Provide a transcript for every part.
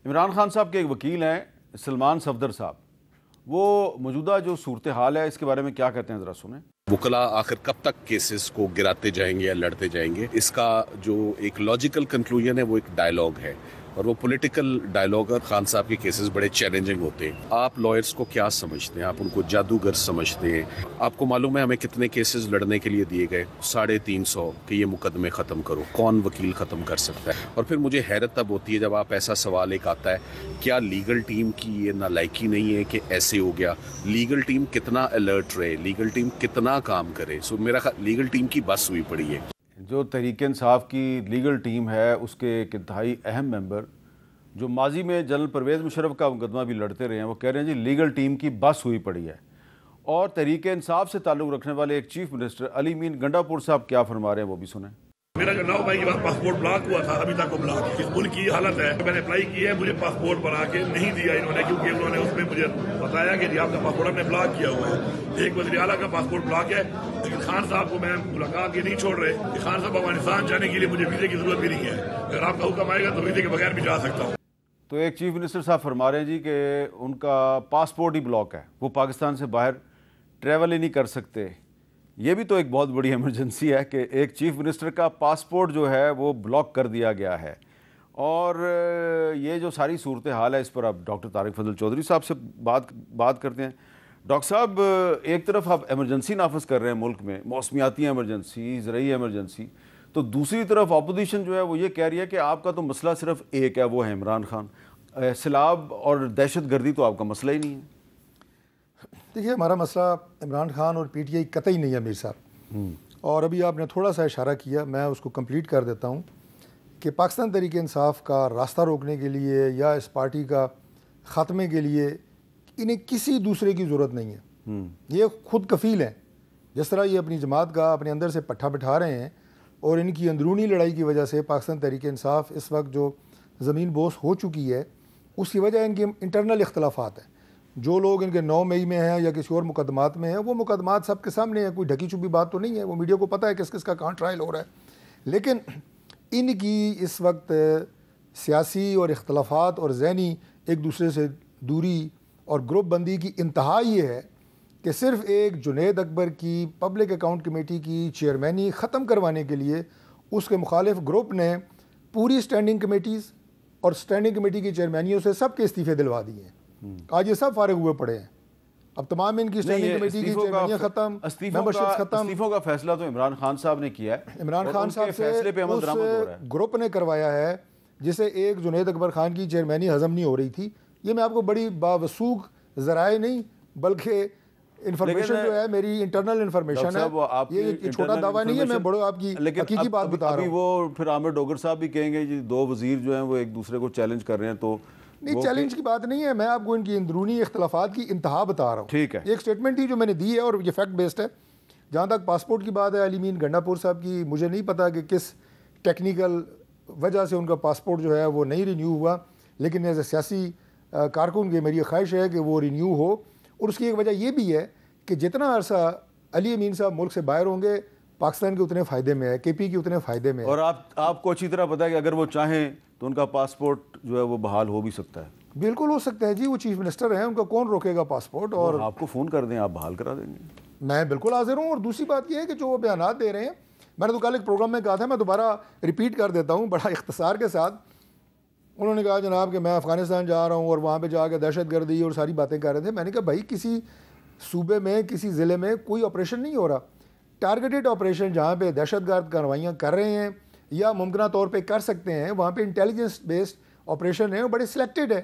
عمران خان صاحب کے ایک وکیل ہیں سلمان صفدر صاحب، وہ موجودہ جو صورتحال ہے اس کے بارے میں کیا کہتے ہیں ذرا سنیں۔ وکلاء آخر کب تک کیسز کو گراتے جائیں گے یا لڑتے جائیں گے؟ اس کا جو ایک لاجیکل کنکلوژن ہے وہ ایک ڈائلاگ ہے، اور وہ پولیٹیکل ڈائلاگ ہے۔ خان صاحب کے کیسز بڑے چیلنجنگ ہوتے ہیں۔ آپ لائرز کو کیا سمجھتے ہیں؟ آپ ان کو جادوگر سمجھتے ہیں؟ آپ کو معلوم ہے ہمیں کتنے کیسز لڑنے کے لیے دیے گئے؟ 350 کہ یہ مقدمے ختم کرو۔ کون وکیل ختم کر سکتا ہے؟ اور پھر مجھے حیرت تب ہوتی ہے جب آپ ایسا سوال ایک آتا ہے، کیا لیگل ٹیم کی یہ نالائکی نہیں ہے کہ ایسے ہو گیا؟ لیگل ٹیم کتنا الرٹ رہے، لیگل ٹیم کتنا کام کرے؟ میرا خیال لیگل ٹیم کی بس ہوئی پڑی ہے۔ جو تحریک انصاف کی لیگل ٹیم ہے اس کے ایک انتہائی اہم ممبر جو ماضی میں جنرل پرویز مشرف کا مقدمہ بھی لڑتے رہے ہیں، وہ کہہ رہے ہیں جی لیگل ٹیم کی بس ہوئی پڑی ہے۔ اور تحریک انصاف سے تعلق رکھنے والے ایک چیف منسٹر علی امین گنڈا پور صاحب کیا فرما رہے ہیں وہ بھی سنیں۔ میرا جو 9 مئی کے بعد پاسپورٹ بلاک ہوا تھا، ابھی تک وہ بلاک اس ملک کی حالت ہے۔ میں نے اپلائی کی ہے، مجھے پاسپورٹ بنا کے نہیں دیا انہوں نے، کیونکہ انہوں نے اس میں مجھے بتایا کہ جی آپ کا پاسپورٹ ہم نے بلاک کیا ہوا ہے۔ ایک وزیر اعلیٰ کا پاسپورٹ بلاک ہے، لیکن خان صاحب کو میں ملاقات کے نہیں چھوڑ رہے کہ خان صاحب افغانستان جانے کے لیے مجھے ویزے کی ضرورت بھی نہیں ہے، اگر آپ کا حکم آئے گا تو ویزے کے بغیر بھی جا سکتا ہوں۔ تو ایک چیف منسٹر صاحب فرما رہے ہیں جی کہ ان کا پاسپورٹ ہی بلاک ہے، وہ پاکستان سے باہر ٹریول ہی نہیں کر سکتے۔ یہ بھی تو ایک بہت بڑی ایمرجنسی ہے کہ ایک چیف منسٹر کا پاسپورٹ جو ہے وہ بلاک کر دیا گیا ہے۔ اور یہ جو ساری صورتحال ہے اس پر آپ ڈاکٹر طارق فضل چودھری صاحب سے بات کرتے ہیں۔ ڈاکٹر صاحب، ایک طرف آپ ایمرجنسی نافذ کر رہے ہیں ملک میں، موسمیاتی ایمرجنسی، زرعی ایمرجنسی، تو دوسری طرف اپوزیشن جو ہے وہ یہ کہہ رہی ہے کہ آپ کا تو مسئلہ صرف ایک ہے، وہ ہے عمران خان۔ سیلاب اور دہشت گردی تو آپ کا مسئلہ ہی نہیں ہے۔ دیکھیے، ہمارا مسئلہ عمران خان اور پی ٹی آئی قطعی نہیں ہے میر صاحب، اور ابھی آپ نے تھوڑا سا اشارہ کیا، میں اس کو کمپلیٹ کر دیتا ہوں کہ پاکستان تحریک انصاف کا راستہ روکنے کے لیے یا اس پارٹی کا خاتمے کے لیے انہیں کسی دوسرے کی ضرورت نہیں ہے۔ یہ خود کفیل ہیں، جس طرح یہ اپنی جماعت کا اپنے اندر سے پٹھا بٹھا رہے ہیں، اور ان کی اندرونی لڑائی کی وجہ سے پاکستان تحریک انصاف اس وقت جو زمین بوس ہو چکی ہے، اس کی وجہ ان کے انٹرنل اختلافات ہیں۔ جو لوگ ان کے 9 مئی میں ہیں یا کسی اور مقدمات میں ہیں، وہ مقدمات سب کے سامنے ہیں، کوئی ڈھکی چھپی بات تو نہیں ہے، وہ میڈیا کو پتہ ہے کس کس کا کہاں ٹرائل ہو رہا ہے۔ لیکن ان کی اس وقت سیاسی اور اختلافات اور ذہنی ایک دوسرے سے دوری اور گروپ بندی کی انتہا یہ ہے کہ صرف ایک جنید اکبر کی پبلک اکاؤنٹ کمیٹی کی چیئرمینی ختم کروانے کے لیے اس کے مخالف گروپ نے پوری اسٹینڈنگ کمیٹیز اور اسٹینڈنگ کمیٹی کی چیئرمینیوں سے سب کے استعفے دلوا دیے ہیں۔ آج یہ سب فارغ ہوئے پڑے ہیں، اب تمام ان کی اسٹینڈنگ کمیٹی کی چیئرمینیاں ختم، ممبرشپ ختم۔ استعفوں کا فیصلہ تو عمران خان صاحب نے کیا ہے، عمران خان صاحب سے اس گروپ نے کروایا ہے جسے ایک جنید اکبر خان کی چیئرمینی ہضم نہیں ہو رہی تھی۔ یہ میں آپ کو بڑی باوثوق ذرائع نہیں بلکہ انفارمیشن جو ہے میری انٹرنل انفارمیشن ہے، یہ چھوٹا دعویٰ نہیں ہے، میں بڑا آپ کی حقیقی بات بتا رہا ہوں۔ وہ پھر عامر ڈوگر صاحب بھی کہیں گے جی 2 وزیر جو ہیں وہ ایک دوسرے کو چیلنج کر رہے ہیں، تو نہیں، چیلنج کی بات نہیں ہے، میں آپ کو ان کی اندرونی اختلافات کی انتہا بتا رہا ہوں۔ ٹھیک ہے، ایک سٹیٹمنٹ تھی جو میں نے دی ہے اور یہ فیکٹ بیسڈ ہے۔ جہاں تک پاسپورٹ کی بات ہے علی امین گنڈا پور صاحب کی، مجھے نہیں پتا کہ کس ٹیکنیکل وجہ سے ان کا پاسپورٹ جو ہے وہ نہیں رینیو ہوا، لیکن ایز اے سیاسی کارکن کی میری خواہش ہے کہ وہ رینیو ہو، اور اس کی ایک وجہ یہ بھی ہے کہ جتنا عرصہ علی امین صاحب ملک سے باہر ہوں گے پاکستان کے اتنے فائدے میں ہے، کے پی کے اتنے فائدے میں ہے۔ اور آپ کو اچھی طرح پتا ہے کہ اگر وہ چاہیں تو ان کا پاسپورٹ جو ہے وہ بحال ہو بھی سکتا ہے۔ بالکل ہو سکتا ہے جی، وہ چیف منسٹر ہیں، ان کا کون روکے گا پاسپورٹ؟ اور آپ کو فون کر دیں، آپ بحال کرا دیں گے۔ میں بالکل حاضر ہوں، اور دوسری بات یہ ہے کہ جو وہ بیانات دے رہے ہیں، میں نے تو کل ایک پروگرام میں کہا تھا، میں دوبارہ ریپیٹ کر دیتا ہوں بڑا اختصار کے ساتھ۔ انہوں نے کہا جناب کہ میں افغانستان جا رہا ہوں اور وہاں پہ جا کے دہشت گردی اور ساری باتیں کر رہے تھے۔ میں نے کہا بھائی کسی صوبے میں کسی ضلع میں کوئی آپریشن نہیں ہو رہا، ٹارگیٹڈ آپریشن جہاں پہ دہشت گرد کارروائیاں کر رہے ہیں یا ممکنہ طور پہ کر سکتے ہیں، وہاں پہ انٹیلیجنس بیسڈ آپریشن ہے، وہ بڑے سلیکٹڈ ہے۔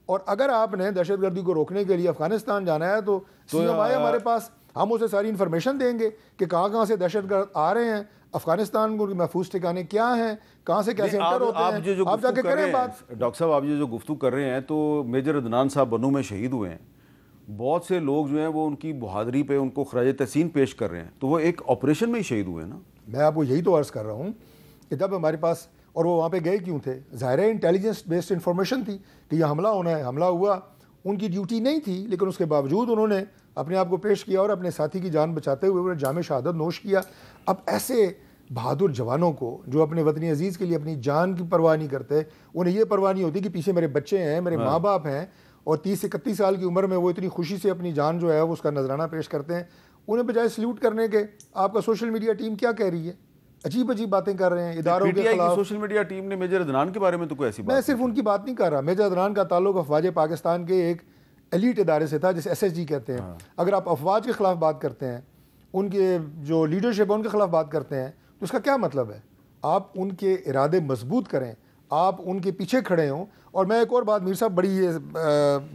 اور اگر آپ نے دہشت گردی کو روکنے کے لیے افغانستان جانا ہے تو سی ایم آئی ہمارے پاس، ہم اسے ساری انفارمیشن دیں گے کہ کہاں کہاں سے دہشت گرد آ رہے ہیں، افغانستان کو محفوظ ٹھکانے کیا ہیں، کہاں سے کیسے انٹر ہوتے ہیں، آپ جا کے کریں بات۔ ڈاکٹر صاحب، آپ جو گفتگو کر رہے ہیں تو میجر عدنان صاحب بنو میں شہید ہوئے ہیں، بہت سے لوگ جو ہیں وہ ان کی بہادری پہ ان کو خراج تحسین پیش کر رہے ہیں، تو وہ ایک آپریشن میں ہی شہید ہوئے ہیں نا۔ میں آپ کو یہی تو عرض کر رہا ہوں کہ جب ہمارے پاس، اور وہ وہاں پہ گئے کیوں تھے؟ ظاہر ہے انٹیلیجنس بیسڈ انفارمیشن تھی کہ یہ حملہ ہونا ہے، حملہ ہوا، ان کی ڈیوٹی نہیں تھی، لیکن اس کے باوجود انہوں نے اپنے آپ کو پیش کیا اور اپنے ساتھی کی جان بچاتے ہوئے انہوں نے جام شہادت نوش کیا۔ اب ایسے بہادر جوانوں کو جو اپنے وطن عزیز کے لیے اپنی جان کی پرواہ نہیں کرتے, انہیں یہ پرواہ نہیں ہوتی کہ پیچھے میرے بچے ہیں, میرے ماں باپ ہیں, اور 30 سے 31 سال کی عمر میں وہ اتنی خوشی سے اپنی جان جو ہے وہ اس کا نذرانہ پیش کرتے ہیں, انہیں بجائے سلیوٹ کرنے کے آپ کا سوشل میڈیا ٹیم کیا کہہ رہی ہے, عجیب عجیب باتیں کر رہے ہیں اداروں کے خلاف. سوشل میڈیا ٹیم نے میجر عدنان کے بارے میں تو کوئی ایسی بات, میں صرف ان کی بات نہیں کر رہا, میجر عدنان کا تعلق افواج پاکستان کے ایک ایلیٹ ادارے سے تھا جسے SSG کہتے ہیں. اگر آپ افواج کے خلاف بات کرتے ہیں, ان کے جو لیڈرشپ ہے ان کے خلاف بات کرتے ہیں, تو اس کا کیا مطلب ہے؟ آپ ان کے ارادے مضبوط کریں, آپ ان کے پیچھے کھڑے ہوں. اور میں ایک اور بات میر صاحب, بڑی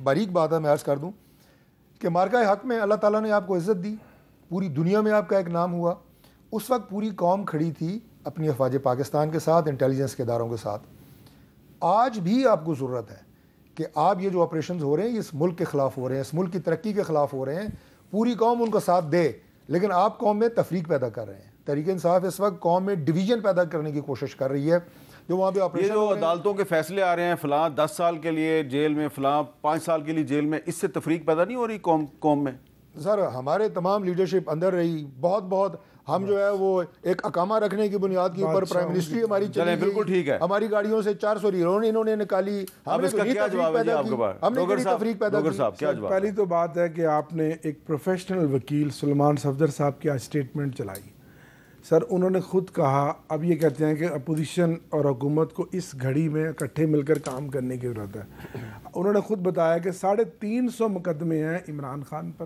باریک بات ہے, میں عرض کر دوں کہ مارکہ حق میں اللہ تعالیٰ نے آپ کو عزت دی, پوری دنیا میں آپ کا ایک نام ہوا. اس وقت پوری قوم کھڑی تھی اپنی افواج پاکستان کے ساتھ, انٹیلیجنس کے اداروں کے ساتھ. آج بھی آپ کو ضرورت ہے کہ آپ یہ جو آپریشنز ہو رہے ہیں یہ اس ملک کے خلاف ہو رہے ہیں, اس ملک کی ترقی کے خلاف ہو رہے ہیں, پوری قوم ان کا ساتھ دے, لیکن آپ قوم میں تفریق پیدا کر رہے ہیں. تحریک انصاف اس وقت قوم میں ڈویژن پیدا کرنے کی کوشش کر رہی ہے. جو وہاں پہ یہ آپریشن جو عدالتوں کے فیصلے آ رہے ہیں, فلاں 10 سال کے لیے جیل میں, فلاں 5 سال کے لیے جیل میں, اس سے تفریق پیدا نہیں ہو رہی قوم میں؟ سر ہمارے تمام لیڈرشپ اندر رہی, بہت ہم جو ہے وہ ایک اقامہ رکھنے کی بنیاد کے اوپر پرائم منسٹری ہماری چلیں بالکل ٹھیک ہے, ہماری گاڑیوں سے 400 ریرون انہوں نے نکالی. اب اس کا کیا جواب ہے جی آپ کے پاس؟ ہم نے تفریق پیدا کی. پہلی تو بات ہے کہ آپ نے ایک پروفیشنل وکیل سلمان صفدر صاحب کی آج اسٹیٹمنٹ چلائی. سر انہوں نے خود کہا, اب یہ کہتے ہیں کہ اپوزیشن اور حکومت کو اس گھڑی میں اکٹھے مل کر کام کرنے کی ضرورت ہے. انہوں نے خود بتایا کہ 350 مقدمے ہیں عمران خان پر.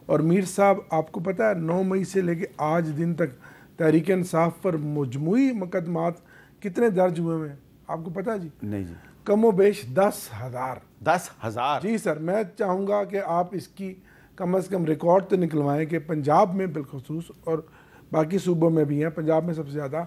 اور میر صاحب آپ کو پتہ ہے 9 مئی سے لے کے آج دن تک تحریک انصاف پر مجموعی مقدمات کتنے درج ہوئے ہیں آپ کو پتہ ہے جی؟ نہیں جی. کم و بیش 10,000. 10,000 جی سر. میں چاہوں گا کہ آپ اس کی کم از کم ریکارڈ تو نکلوائیں کہ پنجاب میں بالخصوص اور باقی صوبوں میں بھی ہیں, پنجاب میں سب سے زیادہ,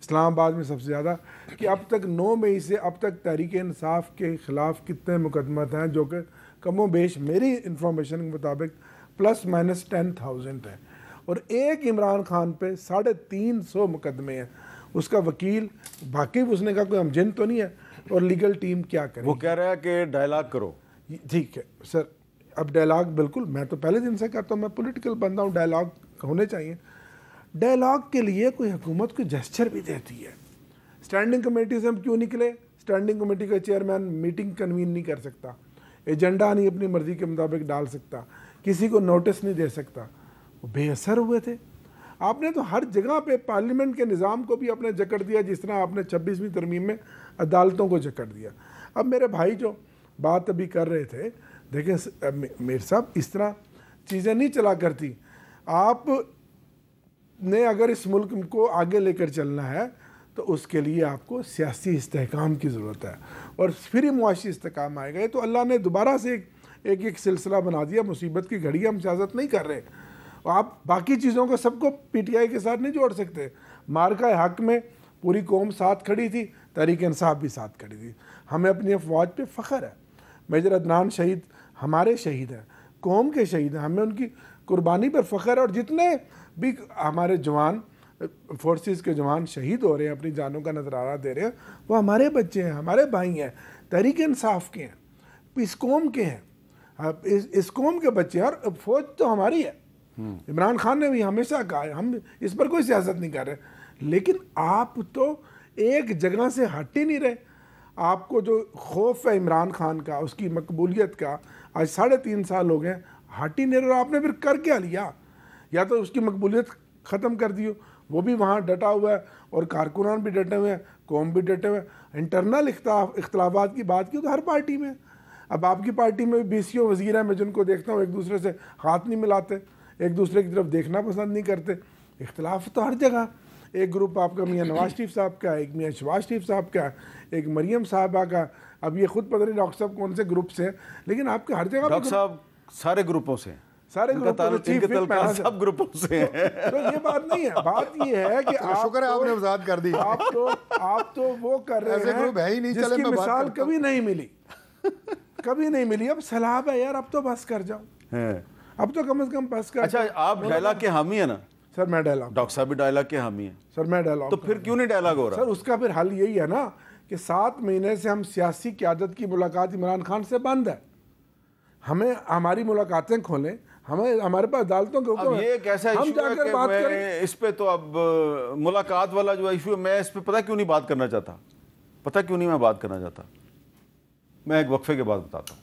اسلام آباد میں سب سے زیادہ, کہ اب تک 9 مئی سے اب تک تحریک انصاف کے خلاف کتنے مقدمات ہیں, جو کہ کم و بیش میری انفارمیشن کے مطابق ±10,000 ہیں. اور ایک عمران خان پہ 350 مقدمے ہیں. اس کا وکیل باقی اس نے کہا کوئی ہم جن تو نہیں ہے, اور لیگل ٹیم کیا کرے. وہ کہہ رہا ہے کہ ڈائلاگ کرو. ٹھیک ہے سر, اب ڈائلاگ بالکل, میں تو پہلے دن سے کہتا ہوں, میں پولیٹیکل بندہ ہوں, ڈائلاگ ہونے چاہیے. ڈائلاگ کے لیے کوئی حکومت کوئی جسچر بھی دیتی ہے. اسٹینڈنگ کمیٹی سے ہم کیوں نکلے؟ اسٹینڈنگ کمیٹی کا چیئرمین میٹنگ کنوین نہیں کر سکتا, ایجنڈا نہیں اپنی مرضی کے مطابق ڈال سکتا, کسی کو نوٹس نہیں دے سکتا. وہ بے اثر ہوئے تھے. آپ نے تو ہر جگہ پہ پارلیمنٹ کے نظام کو بھی اپنے جکڑ دیا, جس طرح آپ نے 26ویں ترمیم میں عدالتوں کو جکڑ دیا. اب میرے بھائی جو بات ابھی کر رہے تھے, دیکھیں میر صاحب اس طرح چیزیں نہیں چلا کرتی. آپ نے اگر اس ملک کو آگے لے کر چلنا ہے تو اس کے لیے آپ کو سیاسی استحکام کی ضرورت ہے, اور پھر ہی معاشی استحکام آئے گا. تو اللہ نے دوبارہ سے ایک سلسلہ بنا دیا. مصیبت کی گھڑی ہم سیاست نہیں کر رہے. آپ باقی چیزوں کو سب کو PTI کے ساتھ نہیں جوڑ سکتے. مارکہ حق میں پوری قوم ساتھ کھڑی تھی, تحریک انصاف بھی ساتھ کھڑی تھی. ہمیں اپنی افواج پہ فخر ہے. میجر عدنان شہید ہمارے شہید ہیں, قوم کے شہید ہیں, ہمیں ان کی قربانی پر فخر ہے. اور جتنے بھی ہمارے جوان فورسز کے جوان شہید ہو رہے ہیں, اپنی جانوں کا نذرانہ دے رہے ہیں, وہ ہمارے بچے ہیں, ہمارے بھائی ہیں, تحریک انصاف کے ہیں, اس قوم کے ہیں, اس قوم کے بچے ہیں. اور فوج تو ہماری ہے. عمران خان نے بھی ہمیشہ کہا ہے ہم اس پر کوئی سیاست نہیں کر رہے, لیکن آپ تو ایک جگہ سے ہٹ ہی نہیں رہے. آپ کو جو خوف ہے عمران خان کا, اس کی مقبولیت کا, آج 3.5 سال ہو گئے, ہٹ ہی نہیں رہے. آپ نے پھر کر کیا لیا؟ یا تو اس کی مقبولیت ختم کر دی, وہ بھی وہاں ڈٹا ہوا ہے, اور کارکنان بھی ڈٹے ہوئے ہیں, قوم بھی ڈٹے ہوئے ہیں. انٹرنل اختلافات کی بات کی تو ہر پارٹی میں. اب آپ کی پارٹی میں بھی BCO وزیر ہیں, میں جن کو دیکھتا ہوں ایک دوسرے سے ہاتھ نہیں ملاتے, ایک دوسرے کی طرف دیکھنا پسند نہیں کرتے. اختلاف تو ہر جگہ. ایک گروپ آپ کا میاں نواز شریف صاحب کا ہے, ایک میاں شہباز شریف صاحب کا ہے, ایک مریم صاحبہ کا. اب یہ خود پتہ نہیں ڈاکٹر صاحب کون سے گروپ سے ہیں, لیکن آپ کے ہر جگہ ڈاکٹر صاحب سارے گروپوں سے, سارے سب گروپوں سے. تو یہ بات نہیں ہے. بات یہ ہے کہ شکر ہے آپ نے وضاحت کر دی. آپ تو وہ کر رہے ہیں جس کی مثال کبھی نہیں ملی, کبھی نہیں ملی. اب سلاب ہے یار, اب تو بس کر جاؤ, اب تو کم از کم بس کر. اچھا آپ ڈائلاگ کے حامی ہیں نا؟ سر میں ڈائلاگ, ڈاکٹر صاحب بھی ڈائلاگ کے حامی ہیں. سر میں ڈائلاگ, تو پھر کیوں نہیں ڈائلاگ ہو رہا؟ سر اس کا پھر حل یہی ہے نا کہ 7 مہینے سے ہم سیاسی قیادت کی ملاقات عمران خان سے بند ہے. ہمیں ہماری ملاقاتیں کھولیں, ہمارے پاس عدالتوں کے اب حکم یہ ایک ایسا ہم ایشو جا ہے کر کہ بات میں کریں. اس پہ تو اب ملاقات والا جو ایشو ہے میں اس پہ پتہ کیوں نہیں بات کرنا چاہتا، پتہ کیوں نہیں میں بات کرنا چاہتا، میں ایک وقفے کے بعد بتاتا ہوں.